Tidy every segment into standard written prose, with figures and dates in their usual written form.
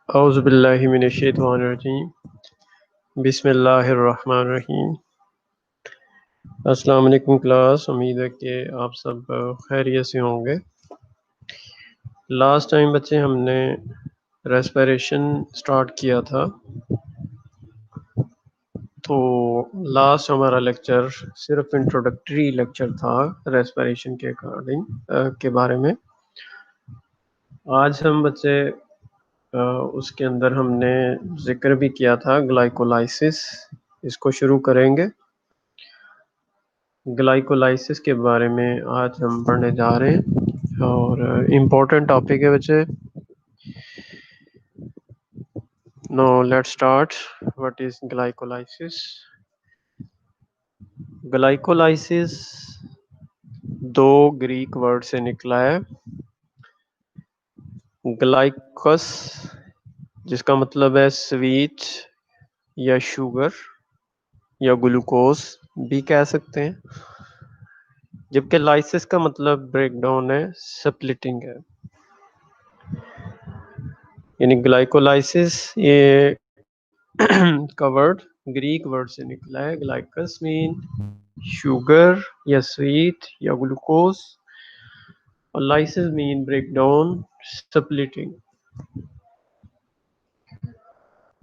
औज़ुबिल्लाहि मिनश्शैतानिर्रजीम बिस्मिल्लाहिर्रहमानिर्रहीम। अस्सलाम वालेकुम क्लास, उम्मीद है कि आप सब खैरियत से होंगे। लास्ट टाइम बच्चे हमने रेस्पिरेशन स्टार्ट किया था, तो लास्ट हमारा लेक्चर सिर्फ इंट्रोडक्टरी लेक्चर था रेस्पिरेशन के अकॉर्डिंग के बारे में। आज हम बच्चे उसके अंदर हमने जिक्र भी किया था ग्लाइकोलाइसिस, इसको शुरू करेंगे। ग्लाइकोलाइसिस के बारे में आज हम पढ़ने जा रहे हैं और इम्पोर्टेंट टॉपिक है बच्चे। Now let's start. What is glycolysis? Glycolysis दो ग्रीक वर्ड से निकला है। ग्लाइकोस जिसका मतलब है स्वीट या शुगर या ग्लूकोज भी कह सकते हैं, जबकि लाइसिस का मतलब ब्रेकडाउन है, स्प्लिटिंग है। यानी ग्लाइकोलाइसिस ये का वर्ड ग्रीक वर्ड से निकला है। ग्लाइकस मीन शुगर या स्वीट या ग्लूकोज, और लाइसिस मीन ब्रेकडाउन, स्प्लिटिंग।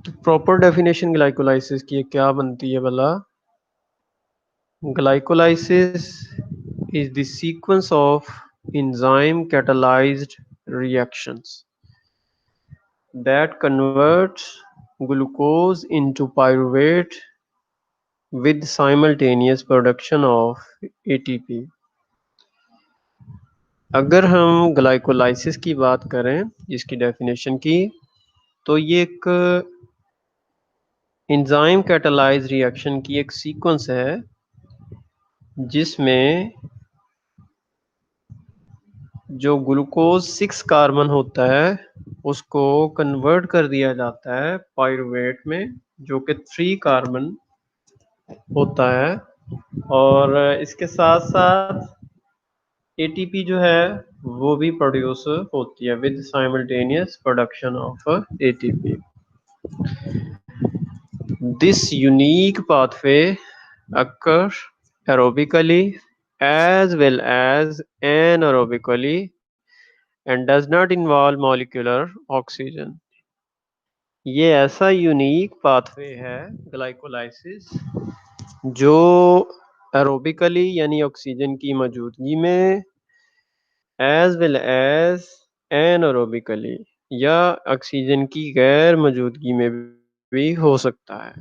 तो प्रॉपर डेफिनेशन ग्लाइकोलाइसिस की क्या बनती है भला? Glycolysis is the sequence of enzyme catalyzed reactions that converts glucose into pyruvate with simultaneous production of ATP। अगर हम ग्लाइकोलाइसिस की बात करें, इसकी डेफिनेशन की, तो ये एक एंजाइम कैटालाइज रिएक्शन की एक सीक्वेंस है जिसमें जो ग्लूकोज 6 कार्बन होता है उसको कन्वर्ट कर दिया जाता है पायरुवेट में, जो कि 3 कार्बन होता है। और इसके साथ साथ एटीपी जो है वो भी प्रोड्यूस होती है with simultaneous production of ATP. This unique pathway occur aerobically as well as anaerobically and does not involve molecular oxygen। ये ऐसा यूनिक पाथवे है ग्लाइकोलाइसिस जो एरोबिकली यानी ऑक्सीजन की मौजूदगी में, एज वेल एज एनएरोबिकली या ऑक्सीजन की गैर मौजूदगी में भी हो सकता है।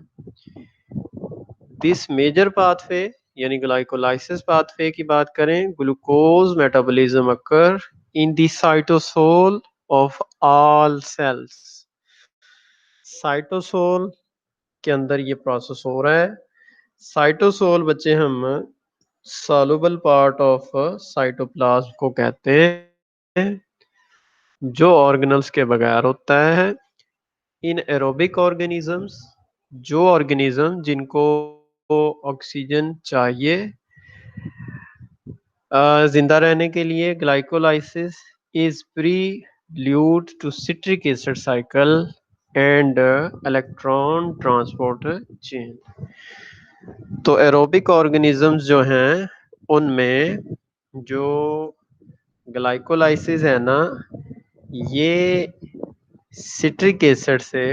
दिस मेजर पाथवे यानी ग्लाइकोलाइसिस पाथवे की बात करें, glucose metabolism occur in the cytosol of all cells. Cytosol के अंदर ये प्रोसेस हो रहा है। साइटोसोल बच्चे हम सॉल्युबल पार्ट ऑफ साइटोप्लाज्म को कहते हैं, जो ऑर्गेनल्स के बगैर होता है। इन एरोबिक ऑर्गेनिजम्स, जो ऑर्गेनिज्म जिनको ऑक्सीजन चाहिए जिंदा रहने के लिए, glycolysis is prelude to citric acid cycle and electron transport chain. तो एरोबिक ऑर्गेनिजम्स जो हैं उनमें जो ग्लाइकोलाइसिस है ना, ये सिट्रिक एसिड से,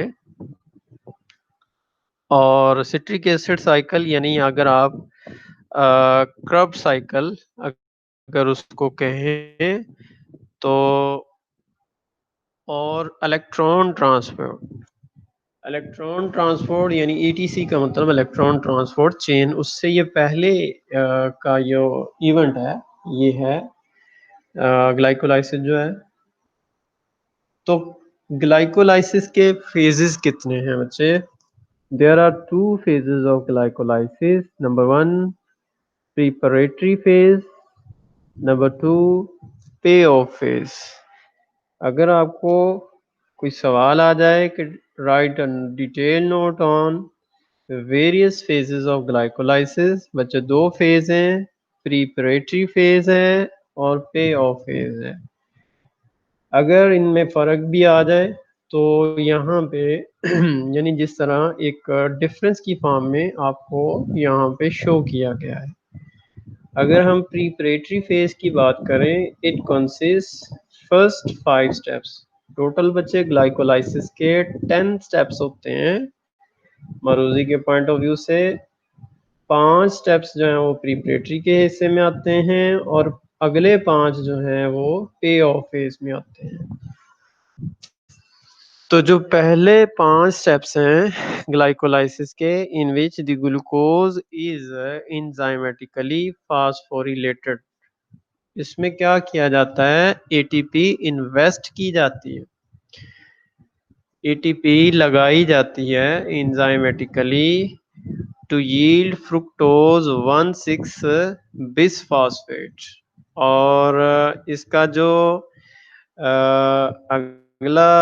और सिट्रिक एसिड साइकिल यानी अगर आप क्रब साइकिल अगर उसको कहें तो, और इलेक्ट्रॉन ट्रांसपोर्ट यानी ईटीसी का मतलब इलेक्ट्रॉन ट्रांसपोर्ट चेन, उससे ये पहले का जो इवेंट है ये है ग्लाइकोलाइसिस जो है। तो ग्लाइकोलाइसिस के फेजेस कितने हैं बच्चे? There are 2 phases of glycolysis। Number 1 preparatory phase, number 2 pay of phase. अगर आपको कोई सवाल आ जाए कि right detail note on various phases of glycolysis, बच्चे 2 फेज हैं, प्रीपरेटरी फेज है और पे ऑफ फेज है। अगर इनमें फ़र्क भी आ जाए तो यहाँ पे यानी जिस तरह एक डिफरेंस की फॉर्म में आपको यहाँ पे शो किया गया है। अगर हम प्रीपरेटरी फेज की बात करें, it consist first 5 steps. Total बच्चे ग्लाइकोलाइसिस के 10 स्टेप्स होते हैं। मरूजी के पॉइंट ऑफ व्यू से 5 स्टेप्स जो हैं वो प्रीपरेटरी के हिस्से में आते हैं और अगले 5 जो हैं वो पे ऑफ फेज में आते हैं। तो जो पहले 5 स्टेप्स हैं ग्लाइकोलाइसिस के, in which the glucose is enzymatically phosphorylated, इसमें क्या किया जाता है, एटीपी इन्वेस्ट की जाती है, एटीपी लगाई जाती है enzymatically to yield fructose 1,6 bisphosphate. और इसका जो अगला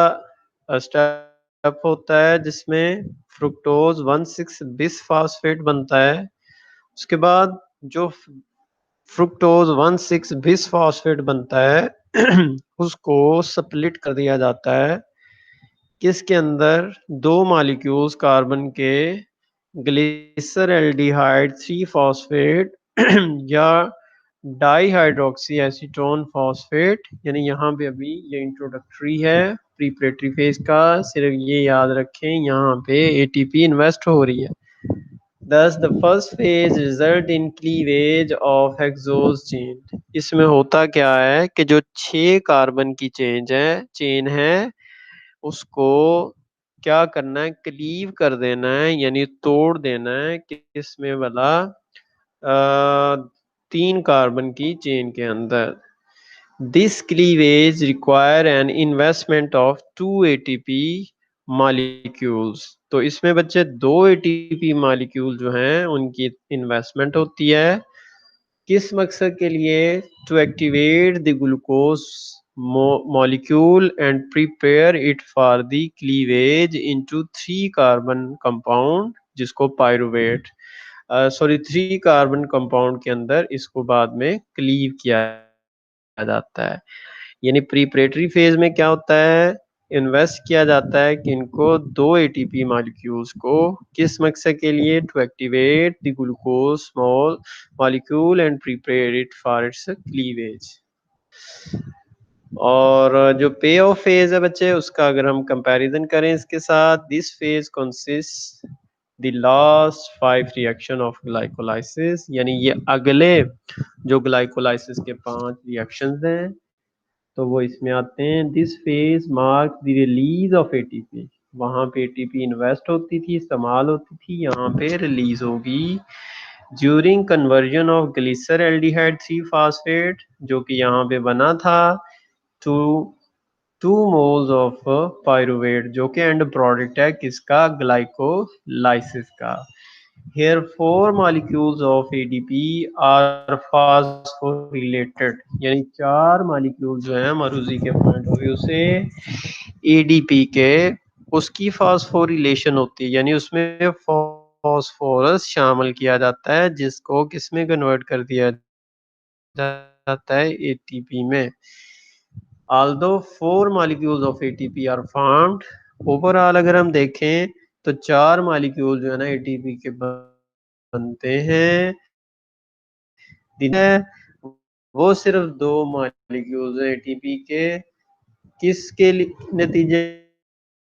स्टेप होता है जिसमें फ्रुक्टोज 1,6 बिसफॉस्फेट बनता है, उसके बाद जो फ्रुक्टोज 1,6 बिसफॉस्फेट बनता है उसको स्प्लिट कर दिया जाता है किसके अंदर, 2 मॉलिक्यूल्स कार्बन के ग्लिसरल्डिहाइड 3 फॉस्फेट या डाईहाइड्रोक्सी एसीटोन फॉस्फेट। यानी यहाँ पे अभी ये इंट्रोडक्टरी है प्रीपरेटरी फेज का, सिर्फ ये याद रखें यहाँ पे एटीपी इन्वेस्ट हो रही है। Thus the first phase result in cleavage of hexose chain। इसमें होता क्या है कि जो 6 कार्बन की चेन है उसको क्या करना है, क्लीव कर देना है यानी तोड़ देना है किसमें वाला, 3 कार्बन की चेन के अंदर। This cleavage require an investment of 2 ATP molecules. तो इसमें बच्चे 2 एटीपी मॉलिक्यूल जो हैं उनकी इन्वेस्टमेंट होती है किस मकसद के लिए, to activate the glucose molecule and prepare it for the cleavage into 3 carbon compound जिसको पायरुवेट 3 कार्बन कंपाउंड के अंदर इसको बाद में क्लीव किया जाता है। यानी प्रीपरेटरी फेज में क्या होता है, इन्वेस्ट किया जाता है कि इनको 2 एटीपी मॉलिक्यूल्स को किस मकसद के लिए, to activate the glucose small molecule and prepare it for its cleavage. और जो पे ऑफ फेज है बच्चे उसका अगर हम कंपैरिजन करें इसके साथ, this phase consist the last 5 reaction of glycolysis. यानी ये अगले जो ग्लाइकोलाइसिस के 5 रिएक्शंस हैं तो वो इसमें आते हैं। This phase mark the release of ATP. वहां पे एटीपी इन्वेस्ट होती थी, इस्तेमाल होती थी, यहाँ पे रिलीज होगी during conversion of glyceraldehyde 3 phosphate जो कि यहाँ पे बना था टू 2 मोल्स ऑफ पायरुवेट जो कि एंड प्रोडक्ट है किसका, ग्लाइकोलाइसिस का। Here 4 molecules of ADP are phosphorylated। यानी 4 मॉलिक्यूल जो है मरूजी के पॉइंट ऑफ व्यू से ADP के उसकी फास्फोरिलेशन होती है यानी उसमें फास्फोरस शामिल किया जाता है जिसको किसमें कन्वर्ट कर दिया जाता है, ATP में। Although 4 molecules of ATP are formed, overall अगर हम देखें तो 4 मॉलिक्यूल जो है ना ATP के बनते हैं, वो सिर्फ 2 मॉलिक्यूल्स हैं एटीपी के किसके नतीजे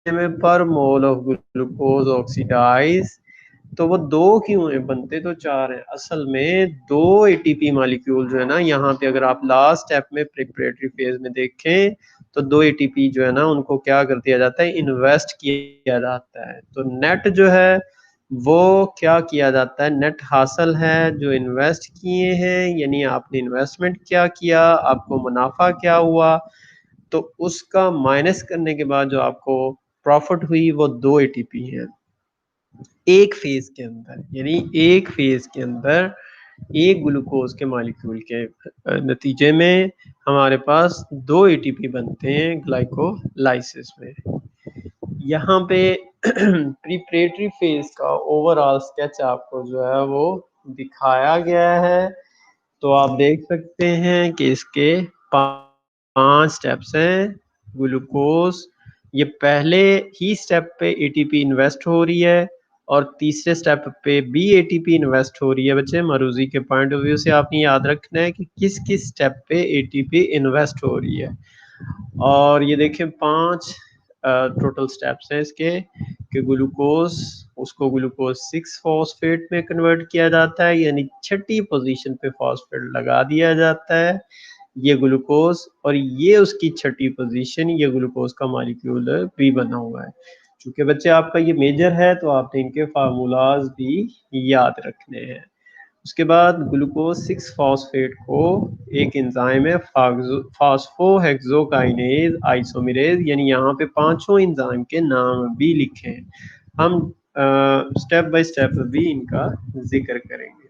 में, पर मोल ऑफ ग्लूकोज ऑक्सीडाइज। तो वो 2 क्यों है, बनते तो 4 हैं, असल में 2 एटीपी मॉलिक्यूल जो है ना, यहाँ पे अगर आप लास्ट स्टेप में प्रिपरेटरी फेज में देखें तो 2 एटीपी जो है ना उनको क्या कर दिया जाता है, इन्वेस्ट किया जाता है। तो नेट जो है वो क्या किया जाता है, नेट हासिल है जो इन्वेस्ट किए हैं, यानी आपने इन्वेस्टमेंट क्या किया, आपको मुनाफा क्या हुआ, तो उसका माइनस करने के बाद जो आपको प्रॉफिट हुई वो 2 एटीपी है एक फेज के अंदर। यानी एक फेज के अंदर एक ग्लूकोज के मॉलिक्यूल के नतीजे में हमारे पास 2 एटीपी बनते हैं ग्लाइकोलाइसिस में। यहाँ पे प्रीपरेटरी फेज का ओवरऑल स्केच आपको जो है वो दिखाया गया है। तो आप देख सकते हैं कि इसके 5 स्टेप्स हैं, ग्लूकोज ये पहले ही स्टेप पे एटीपी इन्वेस्ट हो रही है और तीसरे स्टेप पे भी एटीपी इन्वेस्ट हो रही है। बच्चे मरूजी के पॉइंट ऑफ व्यू से आपने याद रखना है कि किस किस स्टेप पे एटीपी इन्वेस्ट हो रही है। और ये देखें 5 टोटल स्टेप्स हैं इसके कि ग्लूकोज उसको ग्लूकोज 6 फॉस्फेट में कन्वर्ट किया जाता है, यानी छठी पोजीशन पे फॉस्फेट लगा दिया जाता है ये ग्लूकोज, और ये उसकी छठी पोजीशन, ये ग्लूकोज का मॉलिक्यूल भी बना हुआ है। चूंकि बच्चे आपका ये मेजर है तो आपने इनके फार्मूलाज भी याद रखने हैं। उसके बाद ग्लूकोज 6 फॉस्फेट को एक एंजाइम है फास्फोहेक्सोकाइनेज आइसोमेरेज, यानी यहाँ पे पांचों एंजाइम के नाम भी लिखे हैं, हम स्टेप बाय स्टेप भी इनका जिक्र करेंगे।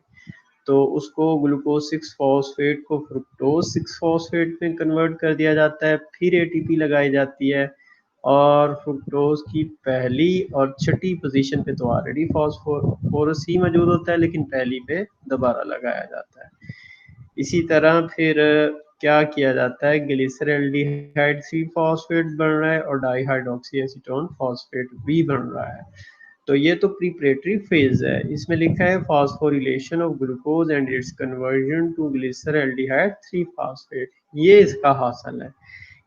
तो उसको ग्लूकोज 6 फॉस्फेट को फ्रुक्टोज 6 फॉस्फेट में कन्वर्ट कर दिया जाता है, फिर एटीपी लगाई जाती है और फ्रुक्टोज की पहली और छठी पोजीशन पे तो ऑलरेडी फॉस्फोरस ही मौजूद होता है, लेकिन पहली पे दोबारा लगाया जाता है। इसी तरह फिर क्या किया जाता है, ग्लिसरॉल्डिहाइड 3 फॉस्फेट बन रहा है और डाइहाइड्रोक्सी एसीटोन फॉस्फेट भी बन रहा है। तो ये तो प्रीपरेटरी फेज है। इसमें लिखा है phosphorylation of glucose and its conversion to glyceraldehyde 3 phosphate, ये इसका हासिल है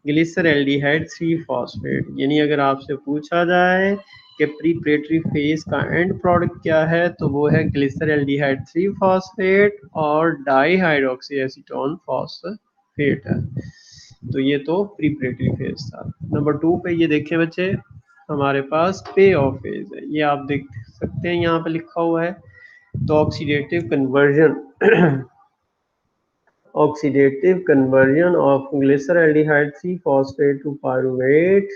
ग्लिसरॉल्डिहाइड 3 फॉस्फेट। यानी अगर आपसे पूछा जाए कि प्रीपरेटरी फेज का एंड प्रोडक्ट क्या है तो वो है ग्लिसरॉल्डिहाइड 3 फॉस्फेट और डाइहाइड्रोक्सी एसीटोन फॉस्फेट है। तो ये तो प्रीपरेटरी फेज था। नंबर 2 पे ये देखें बच्चे, हमारे पास पे ऑफ फेज है, ये आप देख सकते हैं यहाँ पे लिखा हुआ है। तो oxidative conversion of glyceraldehyde 3 phosphate to pyruvate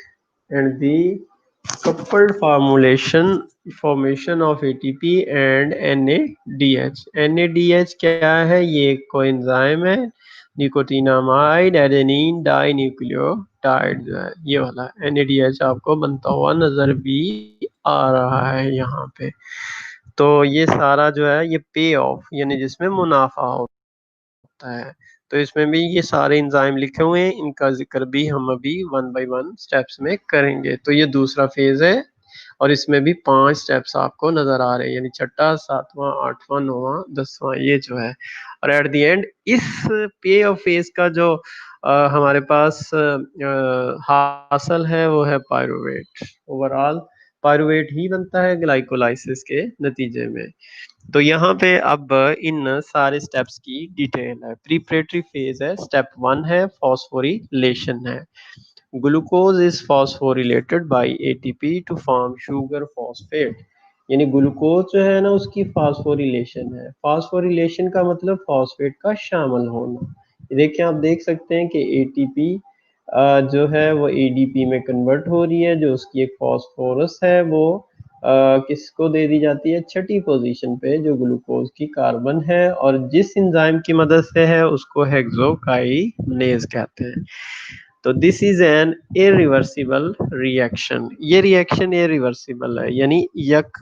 and the coupled formation of ATP and NADH। NADH क्या है, ये एक कोएंजाइम है, निकोटिनामाइड एडेनिन डाई न्यूक्लियोटाइड जो है ये वाला NADH आपको बनता हुआ नजर भी आ रहा है यहाँ पे। तो ये सारा जो है ये पे ऑफ यानी जिसमें मुनाफा होता है। तो इसमें भी ये सारे एंजाइम लिखे हुए हैं, इनका जिक्र भी हम अभी 1 बाय 1 स्टेप्स में करेंगे। तो ये दूसरा फेज है और इसमें भी 5 स्टेप्स आपको नजर आ रहे हैं, यानी छठा, सातवां, आठवां, नौवां, 10वां ये जो है। और एट द एंड इस पे ऑफ फेज का जो हमारे पास हासिल है वो है पायरुवेट। ओवरऑल पायरुवेट ही बनता है ग्लाइकोलाइसिस के नतीजे में। तो यहाँ पे अब इन सारे स्टेप्स की डिटेल है। प्रीपरेटरी फेज है, स्टेप 1 है फॉस्फोरिलेशन है। Glucose is phosphorylated by ATP to form sugar phosphate, यानी ग्लूकोज जो है ना उसकी फॉस्फोरिलेशन है। फॉस्फोरिलेशन का मतलब फॉस्फेट का शामिल होना। देखिए आप देख सकते हैं कि एटीपी जो है वो एडीपी में कन्वर्ट हो रही है, जो उसकी एक फॉस्फोरस है वो किसको दे दी जाती है, छठी पोजीशन पे जो ग्लूकोज की कार्बन है, और जिस एंजाइम की मदद से है उसको हेक्सोकाइनेज कहते हैं। तो this is an irreversible reaction, ये रिएक्शन इरिवर्सिबल है, यानी यक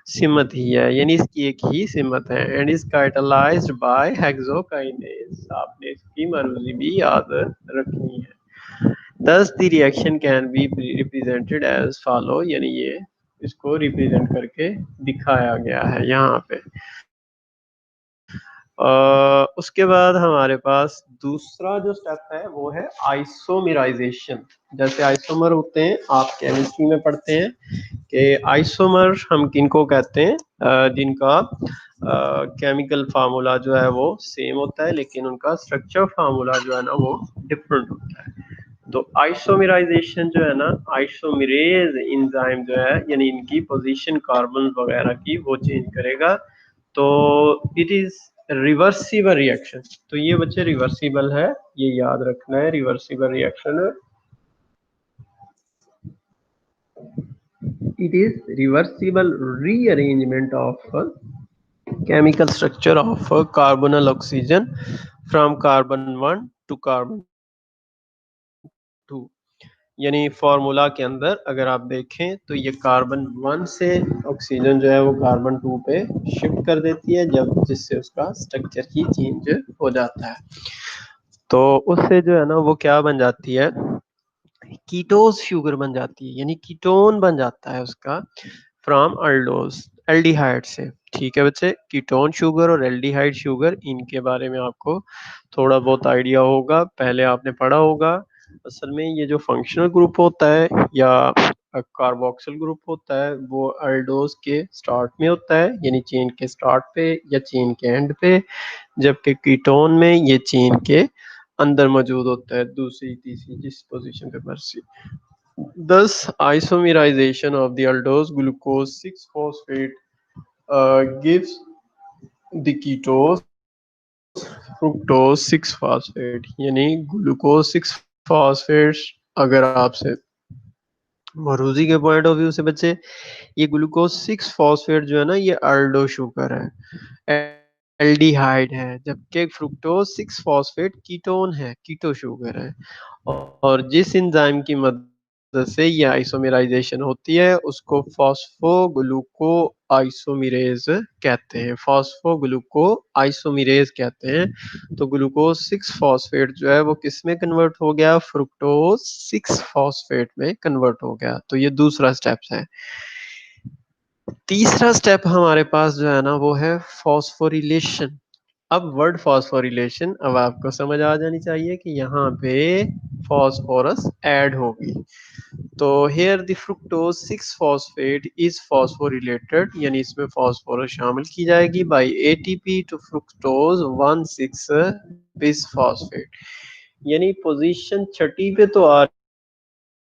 सिमत ही है, यानी इसकी एक ही सिमत है। And is catalysed by hexokinase, आपने इसकी मर्जी भी याद रखनी है। Thus the reaction can be represented as follow, यानी ये इसको रिप्रेजेंट करके दिखाया गया है यहाँ पे। उसके बाद हमारे पास दूसरा जो स्टेप है वो है आइसोमेराइजेशन। जैसे आइसोमर होते हैं, आप केमिस्ट्री में पढ़ते हैं कि आइसोमर हम किनको कहते हैं, जिनका केमिकल फार्मूला जो है वो सेम होता है लेकिन उनका स्ट्रक्चर फार्मूला जो है ना वो डिफरेंट होता है। तो आइसोमेराइजेशन जो है ना, आइसोमेरेज एंजाइम जो है यानी इनकी पोजीशन कार्बन वगैरह की वो चेंज करेगा। तो इट इज रिवर्सिबल रिएक्शन। तो ये बच्चे रिवर्सिबल है, ये याद रखना है, रिवर्सिबल रिएक्शन है। It is reversible rearrangement of chemical structure of carbonyl oxygen from carbon 1 to carbon 2। यानी फॉर्मूला के अंदर अगर आप देखें तो ये कार्बन 1 से ऑक्सीजन जो है वो कार्बन 2 पे शिफ्ट कर देती है, जब जिससे उसका स्ट्रक्चर ही चेंज हो जाता है। तो उससे जो है ना वो क्या बन जाती है, कीटोस शुगर बन जाती है, यानी कीटोन बन जाता है उसका फ्रॉम अल्डोज, एल्डिहाइड से। ठीक है बच्चे, कीटोन शुगर और एल्डिहाइड शुगर, इनके बारे में आपको थोड़ा बहुत आइडिया होगा, पहले आपने पढ़ा होगा। असल में ये जो फंक्शनल ग्रुप होता है या कार्बोक्सिल ग्रुप होता है वो अल्डोज के स्टार्ट में होता है, यानी चेन के स्टार्ट पे या चेन के एंड पे, जबकि कीटोन में ये चेन के अंदर मौजूद होता है, दूसरी तीसरी जिस पोजीशन पे मर्जी। Thus, isomerization of the aldose glucose 6-phosphate gives the ketose fructose 6-phosphate, यानी ग्लूकोज 6-phosphate। अगर आपसे मरूजी के पॉइंट ऑफ व्यू से बच्चे, ये ग्लूकोज 6-phosphate जो है ना, ये अल्डो शुगर है, एल्डिहाइड है, जबकि फ्रुक्टोज 6-phosphate कीटोन है, कीटो शुगर है। और जिस एंजाइम की मदद से ये आइसोमेराइजेशन होती है उसको फॉस्फोग्लूको आइसोमेरेज कहते हैं, फॉस्फोग्लूको आइसोमेरेज कहते हैं। तो ग्लूकोज 6-phosphate जो है वो किस में कन्वर्ट हो गया, फ्रुक्टोज 6-phosphate में कन्वर्ट हो गया। तो ये दूसरा स्टेप है। तीसरा स्टेप हमारे पास जो है ना वो है फॉस्फोरिलेशन। अब वर्ड फॉस्फोरिलेशन, अब आपको समझ आ जानी चाहिए कि यहाँ पे फॉस्फोरस ऐड होगी। तो here the fructose 6-phosphate is phosphorylated, यानी इसमें फॉस्फोरस शामिल की जाएगी bye ATP to fructose 1,6 bis phosphate. यानी पोजीशन छठी पे तो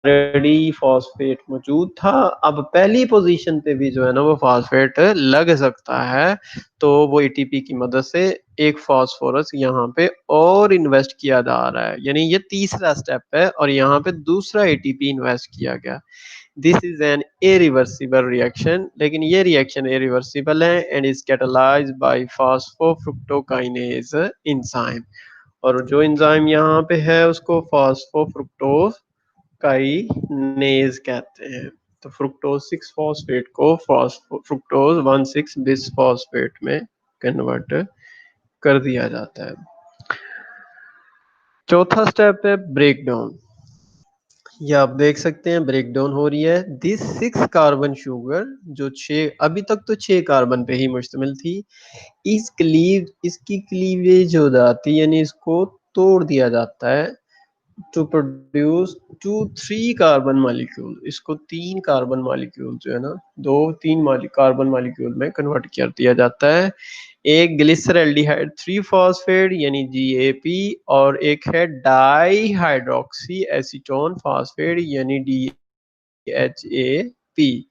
ऑलरेडी फॉस्फेट मौजूद था, अब पहली पोजीशन पे भी जो है ना वो फॉस्फेट लग सकता है। तो वो एटीपी की मदद से एक फॉस्फोरस यहाँ पे और इन्वेस्ट किया जा रहा है, यानी ये तीसरा स्टेप है और यहाँ पे दूसरा एटीपी इन्वेस्ट किया गया। This is an irreversible reaction, लेकिन ये रिएक्शन इरिवर्सिबल है and is catalysed by phosphofructokinase enzyme. और जो एंजाइम यहाँ पे है उसको फॉस्फोफ्रुक्टोज काइनेज कहते हैं। तो फ्रुक्टोज 6-phosphate को फ्रुक्टोज 1,6 बिसफॉस्फेट में कन्वर्ट कर दिया जाता है। चौथा स्टेप है ब्रेक डाउन। ये आप देख सकते हैं ब्रेक डाउन हो रही है। दिस 6 कार्बन शुगर जो 6, अभी तक तो 6 कार्बन पे ही मुश्तमिल थी, इसकी क्लीवेज हो जाती है, यानी इसको तोड़ दिया जाता है टू प्रोड्यूस 2-3 कार्बन मॉलिक्यूल। इसको 3 कार्बन मॉलिक्यूल जो है ना, 2-3 कार्बन मॉलिक्यूल में कन्वर्ट कर दिया जाता है। एक ग्लिसरल्डिहाइड 3-phosphate यानी GAP, और एक है डाई हाइड्रोक्सी एसीटोन फॉस्फेट यानी DHAP।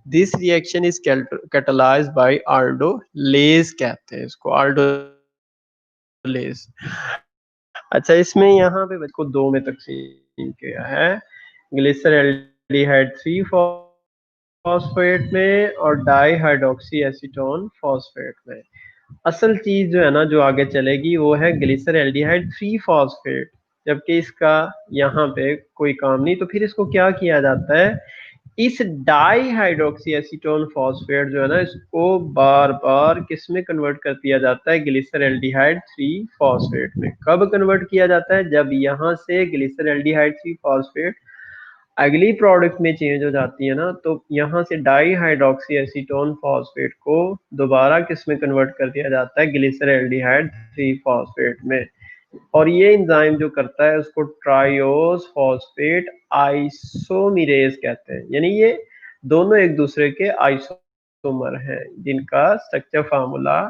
This reaction is catalysed by aldolase कहते हैं इसको, आल्डोलेज। अच्छा, इसमें यहाँ पे बच्चे को दो में तकसीम किया है, ग्लिसरल्डिहाइड 3-phosphate में और डाई हाइड्रोक्सी एसीटोन फॉस्फेट में। असल चीज जो है ना जो आगे चलेगी वो है ग्लिसरल्डिहाइड 3-phosphate, जबकि इसका यहाँ पे कोई काम नहीं। तो फिर इसको क्या किया जाता है, इस डाई हाइड्रोक्सी एसीटोन फॉस्फेट जो है ना इसको बार बार किस में कन्वर्ट कर दिया जाता है, ग्लिसरल्डिहाइड 3-phosphate में। कब कन्वर्ट किया जाता है, जब यहाँ से ग्लिसरल्डिहाइड 3-phosphate अगली प्रोडक्ट में चेंज हो जाती है ना, तो यहाँ से डाई हाइड्रोक्सी एसीटोन फॉस्फेट को दोबारा किस में कन्वर्ट कर दिया जाता है, ग्लिसरल्डिहाइड 3-phosphate में। और ये एंजाइम जो करता है उसको ट्रायोस फॉस्फेट आइसोमेरेज कहते हैं, यानी ये दोनों एक दूसरे के आइसोमर हैं जिनका स्ट्रक्चर फार्मूला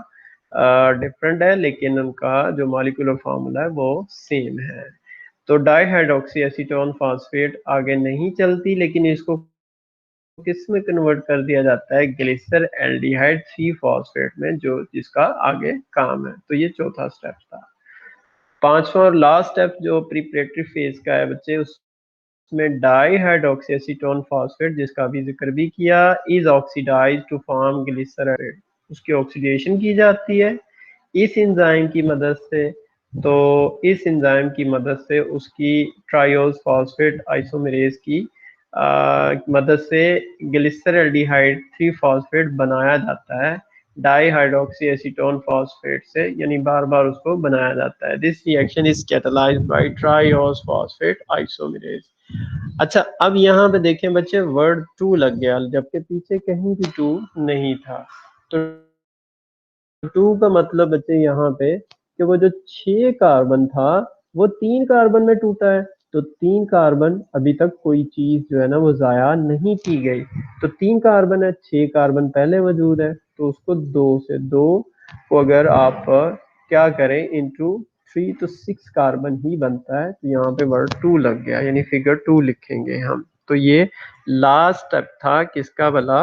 डिफरेंट है, लेकिन उनका जो मॉलिक्यूलर फार्मूला है वो सेम है। तो डाईहाइड्रोक्सी एसीटोन फॉस्फेट आगे नहीं चलती, लेकिन इसको किस में कन्वर्ट कर दिया जाता है, ग्लिसर एल्डिहाइड 3-phosphate में, जो जिसका आगे काम है। तो ये चौथा स्टेप था। पांचवा और लास्ट स्टेप जो प्रिपरेटरी फेज का है बच्चे, उसमें डाई हाइड्रोक्सी एसीटोन फॉस्फेट जिसका अभी जिक्र भी किया, is oxidise to form glycerol. उसकी ऑक्सीडेशन की जाती है इस एंजाइम की मदद से। तो इस एंजाइम की मदद से उसकी ट्रायोस फॉस्फेट आइसोमेरेज की मदद से ग्लिसरल्डिहाइड 3-phosphate बनाया जाता है डाई हाइड्रोक्सी एसीटोन फॉस्फेट से, यानी बार बार उसको बनाया जाता है। This reaction is catalysed by triose phosphate isomerase. अच्छा, अब यहाँ पे देखें बच्चे वर्ड टू लग गया, जबकि पीछे कहीं भी टू नहीं था। तो टू का मतलब बच्चे यहाँ पे कि वो जो 6 कार्बन था वो 3 कार्बन में टूटा है। तो 3 कार्बन, अभी तक कोई चीज जो है ना वो जाया नहीं की गई। तो 3 कार्बन है, 6 कार्बन पहले मौजूद है, तो उसको 2 से 2 को अगर आप क्या करें इंटू 3, तो 6 कार्बन ही बनता है। तो यहाँ पे वर्ड टू लग गया, यानी फिगर टू लिखेंगे हम। तो ये लास्ट स्टेप था किसका भला,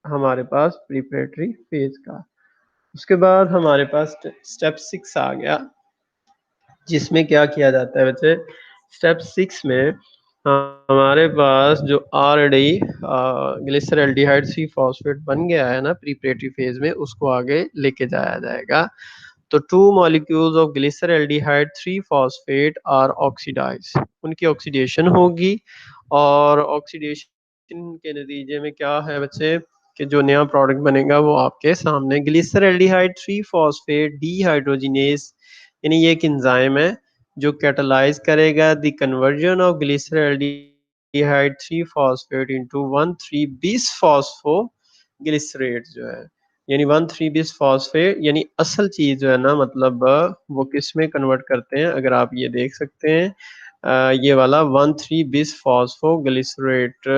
हमारे पास प्रिपरेटरी फेज का। उसके बाद हमारे पास स्टेप 6 आ गया, जिसमें क्या किया जाता है बच्चे। स्टेप 6 में हमारे पास जो ऑलरेडी ग्लिसरल्डिहाइड सी फॉस्फेट बन गया है ना प्रिपरेटरी फेज में, उसको आगे लेके जाया जाएगा। तो 2 molecules of glyceraldehyde 3 phosphate are oxidise, उनकी ऑक्सीडेशन होगी, और ऑक्सीडेशन के नतीजे में क्या है बच्चे कि जो नया प्रोडक्ट बनेगा वो आपके सामने ग्लिसरल्डिहाइड 3 फॉस्फेट डीहाइड्रोजिनेज, यानी ये एक एंजाइम है जो कैटालाइज करेगा the conversion of glyceraldehyde 3 phosphate into 1,3 बिस फॉस्फो ग्लिसरेट जो है, यानी 1,3 बिस फॉस्फेट, यानी असल चीज जो है ना मतलब वो किस में कन्वर्ट करते हैं, अगर आप ये देख सकते हैं ये वाला 1,3 बिस फॉस्फो ग्लिसरेट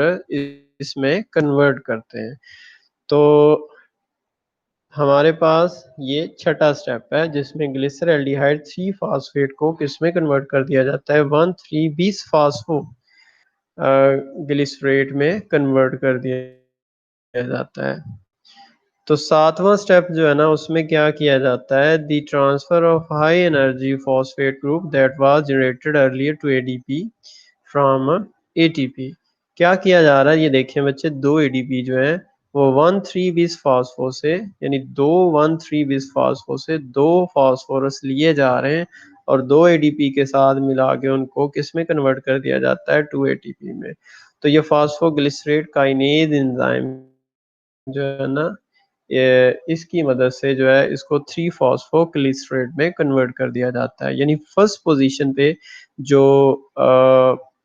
इसमें कन्वर्ट करते हैं। तो हमारे पास ये छठा स्टेप है जिसमें ग्लिसरल्डिहाइड 3 फॉस्फेट को किसमें कन्वर्ट कर दिया जाता है, 1,3 बिस फॉस्फो ग्लिसरेट में कन्वर्ट कर दिया जाता है। तो सातवां स्टेप जो है ना उसमें क्या किया जाता है, the transfer of high energy phosphate group that was generated earlier to ADP from ATP. क्या किया जा रहा है ये देखें बच्चे, दो एडीपी जो है वो 1,3 बिस फॉस्फो से, यानी दो 1,3 बिस फॉस्फो से दो फॉस्फोरस लिए जा रहे हैं और दो एडीपी के साथ मिला के उनको किस में कन्वर्ट कर दिया जाता है, 2 एटीपी में। तो ये फॉस्फोग्लिसरेट काइनेज एंजाइम जो है ना ये इसकी मदद से जो है इसको 3 फॉस्फोग्लिसरेट में कन्वर्ट कर दिया जाता है। यानी फर्स्ट पोजीशन पे जो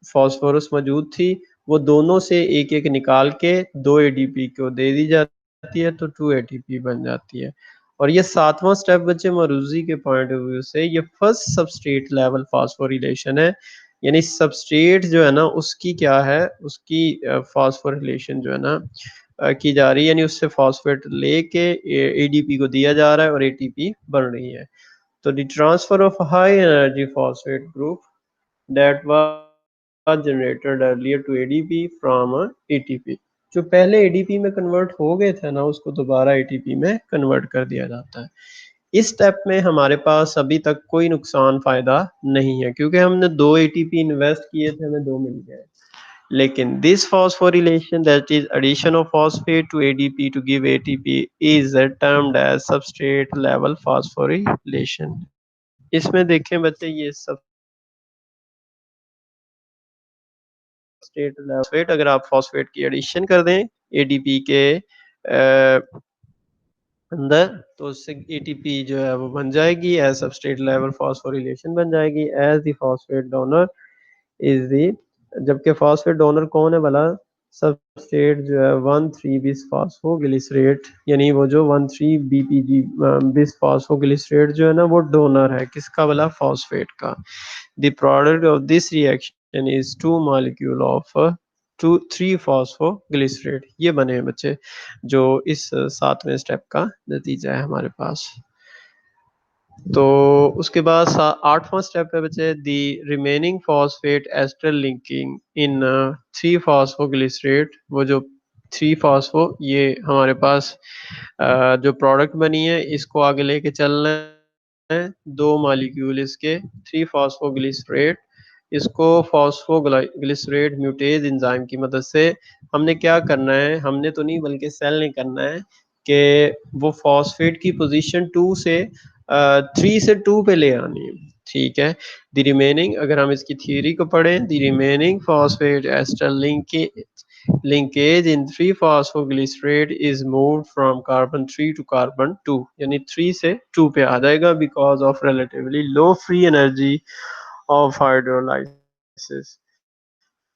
फॉस्फोरस मौजूद थी वो दोनों से एक एक निकाल के 2 एडीपी को दे दी जाती है, तो 2 एटीपी बन जाती है। और ये सातवां स्टेप बच्चे मरूजी के पॉइंट ऑफ व्यू से ये फर्स्ट सबस्ट्रेट लेवल फॉस्फोरिलेशन है, यानी सबस्ट्रेट जो है ना उसकी क्या है, उसकी फॉस्फोरिलेशन जो है ना की जा रही है, यानी उससे फॉस्फेट लेके एडीपी को दिया जा रहा है और एटीपी बन रही है। तो the transfer of high energy phosphate group that was generated earlier to ADP from ATP, जो पहले एडीपी में कन्वर्ट हो गए थे ना उसको दोबारा एटीपी में कन्वर्ट कर दिया जाता है। इस स्टेप में हमारे पास अभी तक कोई नुकसान फायदा नहीं है क्योंकि हमने 2 एटीपी इन्वेस्ट किए थे, हमें 2 मिल गए। लेकिन this phosphorylation, that is addition of phosphate to ADP to give ATP, is termed as substrate level phosphorylation। इसमें देखें बच्चे ये सबस्ट्रेट लेवल अगर आप फॉस्फेट की एडिशन कर दें एडीपी के अंदर तो उससे एटीपी जो है वो बन जाएगी, एज सबस्ट्रेट लेवल फॉस्फोरिलेशन बन जाएगी as the phosphate donor is the. जबकि फॉस्फेट डोनर कौन है भला, सबस्ट्रेट जो है 1,3 बिस फॉस्फोग्लिसरेट, यानी वो जो 1,3 बीपीजी बिस फॉस्फोग्लिसरेट जो है ना वो डोनर है किसका भला, फॉस्फेट का। The product of this reaction is 2 molecule of 3 phosphoglycerate. ये बने हैं बच्चे जो इस सातवें स्टेप का नतीजा है हमारे पास। तो उसके बाद आठवां स्टेप है बच्चे, the remaining phosphate ester linking in 3 phosphoglycerate. वो जो 3 फॉस्फो ये हमारे पास जो प्रोडक्ट बनी है इसको आगे लेके चलना है, दो मॉलिक्यूल इसके 3 फॉस्फोग्लिसरेट, इसको फॉस्फोग्लिसरेट म्यूटेज एंजाइम की मदद से हमने क्या करना है, हमने तो नहीं बल्कि सेल ने करना है कि वो फॉस्फेट की पोजीशन 2 से 3 से 2 पे ले आनी है। ठीक है, द रिमेनिंग, अगर हम इसकी थ्योरी को पढ़ें, the remaining phosphate ester linkage in 3 phosphoglycerate is moved from carbon 3 to carbon 2, यानी 3 से 2 पे आ जाएगा because of relatively low free energy of hydrolysis.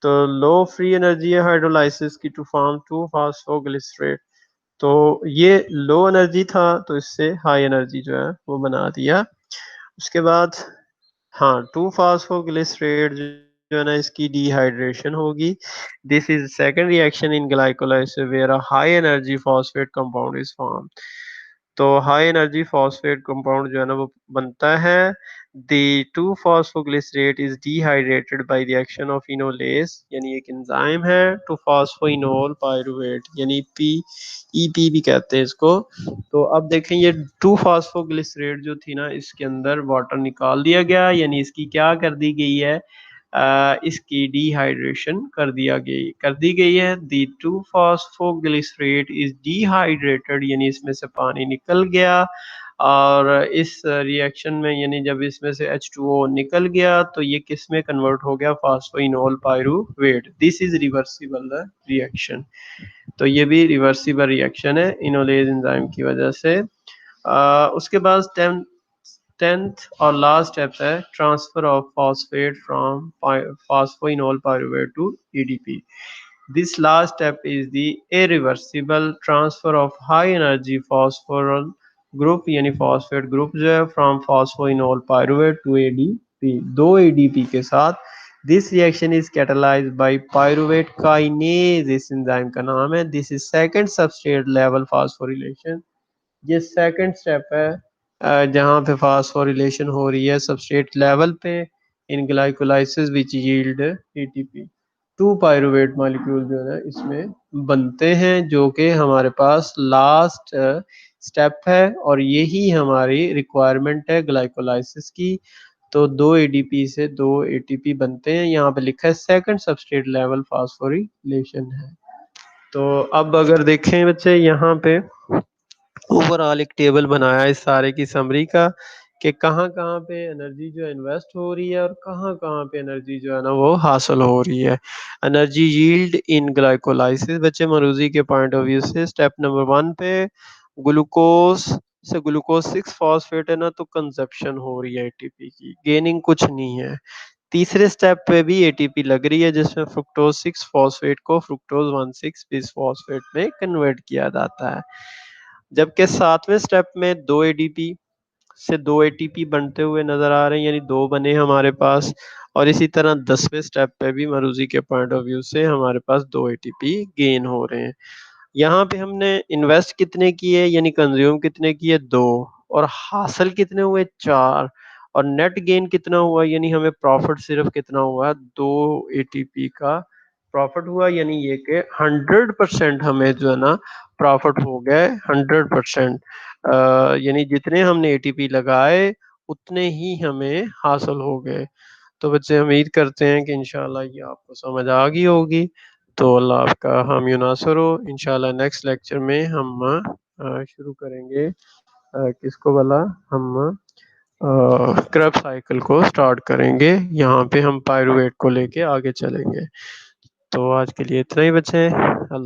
तो लो फ्री एनर्जी है हाइड्रोलाइसिस की टू फॉर्म टू फास्फोग्लिसरेट। तो ये लो एनर्जी था तो इससे हाई एनर्जी जो है वो बना दिया। उसके बाद हाँ, टू फास्फोग्लिसरेट जो है ना इसकी डिहाइड्रेशन होगी। This is second reaction in glycolysis where a high energy phosphate compound is form. तो हाई एनर्जी फॉस्फेट कंपाउंड जो है ना वो बनता है। The two phosphoglycerate is dehydrated by the action of enolase, यानी एक एंजाइम है टू फॉस्फोइनोल पायरुवेट, यानी ईपी भी कहते हैं इसको। तो अब देखें ये टू फॉस्फोग्लिसरेट जो थी ना इसके अंदर वाटर निकाल दिया गया, यानी इसकी क्या कर दी गई है, इसकी डिहाइड्रेशन कर दी गई है। दी टू फॉस्फोग्लिसरेट इज डिहाइड्रेटेड, यानी इसमें से पानी निकल गया। और इस रिएक्शन में यानी जब इसमें से H2O निकल गया तो ये किस में कन्वर्ट हो गया, phosphoenolpyruvate. This is reversible reaction. तो ये भी रिवर्सिबल रिएक्शन है इनोलेज एंजाइम की वजह से। उसके बाद टेंथ और लास्ट स्टेप है transfer of phosphate from phosphoenolpyruvate to ADP. This last step is the irreversible transfer of high energy phosphoryl group, यानी फॉस्फेट ग्रुप जो है from phosphoenolpyruvate to ADP, दो एडीपी के साथ। This reaction is catalysed by pyruvate kinase, इस enzyme का नाम है। This is second substrate level phosphorylation. ये सेकंड स्टेप है जहाँ पे फास्फोरिलेशन हो रही है सबस्ट्रेट लेवल पे in glycolysis which yield ATP. Two pyruvate molecule जो है इसमें बनते हैं, जो कि हमारे पास लास्ट स्टेप है और यही हमारी रिक्वायरमेंट है ग्लाइकोलाइसिस की। तो दो एडीपी से दो एटीपी बनते हैं, यहाँ पे लिखा है सेकंड सबस्ट्रेट लेवल फास्फोरिलेशन है। तो अब अगर देखें बच्चे यहाँ पे ओवरऑल एक टेबल बनाया है इस सारे की समरी का कि कहाँ कहाँ पे एनर्जी जो है इन्वेस्ट हो रही है और कहाँ कहाँ पे एनर्जी जो है ना वो हासिल हो रही है। एनर्जी यील्ड इन ग्लाइकोलाइसिस बच्चे मरूजी के पॉइंट ऑफ व्यू से स्टेप नंबर 1 पे ग्लूकोज से ग्लूकोज 6 फॉस्फेट है ना तो कंजप्शन हो रही है एटीपी की, गेनिंग कुछ नहीं है। तीसरे स्टेप पे भी एटीपी लग रही है जिसमें फ्रुक्टोज 6 फॉस्फेट को फ्रुक्टोज 1,6 बिस फॉस्फेट में कन्वर्ट किया जाता है। जबकि सातवें स्टेप में दो एडीपी से दो एटीपी बनते हुए नजर आ रहे हैं, यानी दो बने हमारे पास। और इसी तरह 10वें स्टेप पे भी मरूजी के पॉइंट ऑफ व्यू से हमारे पास दो एटीपी गेन हो रहे हैं। यहाँ पे हमने इन्वेस्ट कितने किए यानी कंज्यूम कितने किए, दो, और हासिल कितने हुए, चार। और नेट गेन कितना हुआ यानी हमें प्रॉफिट सिर्फ कितना हुआ, दो एटीपी का प्रॉफिट हुआ। यानी ये कि 100% हमें जो है ना प्रॉफिट हो गए 100%। यानी जितने हमने एटीपी लगाए उतने ही हमें हासिल हो गए। तो बच्चे उम्मीद करते हैं कि इंशाल्लाह ये आपको समझ आ गई होगी। तो अल्लाह आपका हामी नासर हो। इंशाल्लाह नेक्स्ट लेक्चर में हम शुरू करेंगे किसको वाला, हम क्रब साइकिल को स्टार्ट करेंगे। यहाँ पे हम पायरुवेट को लेके आगे चलेंगे। तो आज के लिए इतना ही बच्चे, अल्लाह।